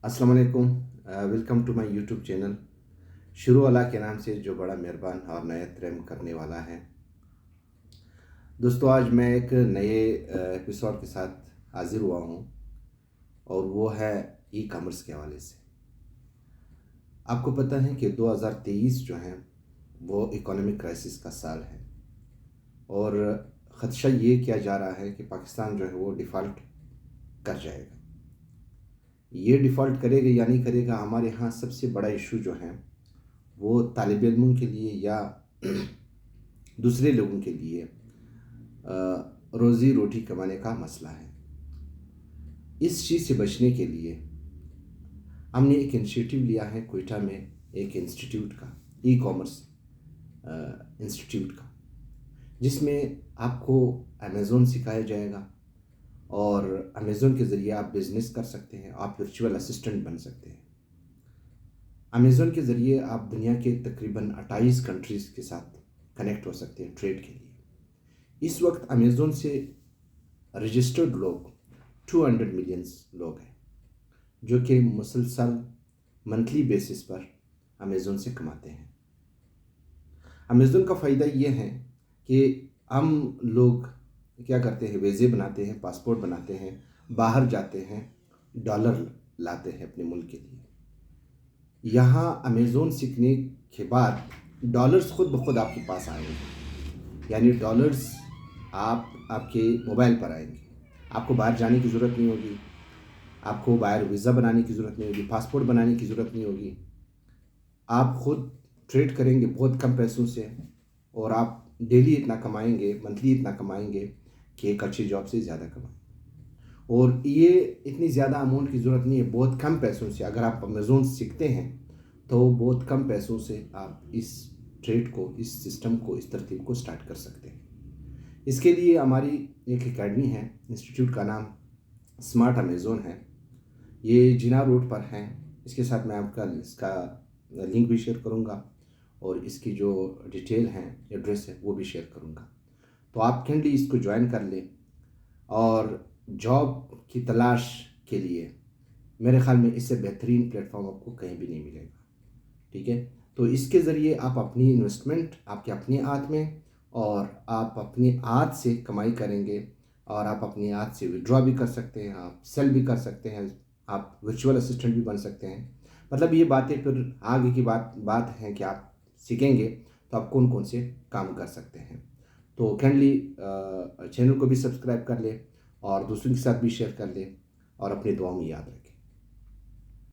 अस्सलाम वालेकुम। Welcome to my YouTube channel. शुरू अल्लाह के नाम से जो बड़ा मेहरबान और नयत रहम करने वाला है। दोस्तों, आज मैं एक नए एपिसोड के साथ हाजिर हुआ हूँ और वो है ई कॉमर्स के हवाले से। आपको पता है कि 2023 जो है वो इकोनॉमिक क्राइसिस का साल है और ख़दशा ये किया जा रहा है कि पाकिस्तान जो है वो डिफ़ॉल्ट कर जाएगा। ये डिफ़ॉल्ट करेगा या नहीं करेगा, हमारे यहाँ सबसे बड़ा इशू जो है वो तालिब इल्मों के लिए या दूसरे लोगों के लिए रोज़ी रोटी कमाने का मसला है। इस चीज़ से बचने के लिए हमने एक इनिशिएटिव लिया है कोयटा में, एक इंस्टीट्यूट का, ई कॉमर्स इंस्टीट्यूट का, जिसमें आपको अमेज़ोन सिखाया जाएगा और अमेज़ोन के ज़रिए आप बिज़नेस कर सकते हैं, आप वर्चुअल असिस्टेंट बन सकते हैं। अमेज़ोन के ज़रिए आप दुनिया के तकरीबन 28 कंट्रीज़ के साथ कनेक्ट हो सकते हैं ट्रेड के लिए। इस वक्त अमेज़ोन से रजिस्टर्ड लोग 200 मिलियंस लोग हैं जो कि मुसलसल मंथली बेसिस पर अमेज़ोन से कमाते हैं। अमेज़ोन का फ़ायदा ये है कि हम लोग क्या करते हैं, वीज़े बनाते हैं, पासपोर्ट बनाते हैं, बाहर जाते हैं, डॉलर लाते हैं अपने मुल्क के लिए। यहाँ अमेज़ोन सीखने के बाद डॉलर्स खुद ब खुद आपके पास आएंगे, यानी डॉलर्स आपके मोबाइल पर आएंगे। आपको बाहर जाने की ज़रूरत नहीं होगी, आपको बाहर वीज़ा बनाने की ज़रूरत नहीं होगी, पासपोर्ट बनाने की ज़रूरत नहीं होगी। आप खुद ट्रेड करेंगे बहुत कम पैसों से और आप डेली इतना कमाएंगे, मंथली इतना कमाएंगे कि एक अच्छी जॉब से ज़्यादा कमाएंगे। और ये इतनी ज़्यादा अमाउंट की ज़रूरत नहीं है, बहुत कम पैसों से अगर आप अमेज़ोन सीखते हैं तो बहुत कम पैसों से आप इस ट्रेड को, इस सिस्टम को, इस तरतीब को स्टार्ट कर सकते हैं। इसके लिए हमारी एक एकेडमी है, इंस्टीट्यूट का नाम स्मार्ट अमेज़ोन है। ये जिना रोड पर है। इसके साथ मैं आपका इसका लिंक भी शेयर करूँगा और इसकी जो डिटेल है, एड्रेस है, वो भी शेयर करूँगा। तो आप कैंडली इसको ज्वाइन कर लें और जॉब की तलाश के लिए मेरे ख़्याल में इससे बेहतरीन प्लेटफॉर्म आपको कहीं भी नहीं मिलेगा। ठीक है, तो इसके ज़रिए आप अपनी इन्वेस्टमेंट आपके अपने हाथ में और आप अपने हाथ से कमाई करेंगे और आप अपने हाथ से विड्रॉ भी कर सकते हैं, आप सेल भी कर सकते हैं, आप वर्चुअल असिस्टेंट भी बन सकते हैं। मतलब ये बातें फिर आगे की बात है कि आप सीखेंगे तो आप कौन कौन से काम कर सकते हैं। तो काइंडली चैनल को भी सब्सक्राइब कर ले और दूसरों के साथ भी शेयर कर ले और अपनी दुआओं में याद रखें।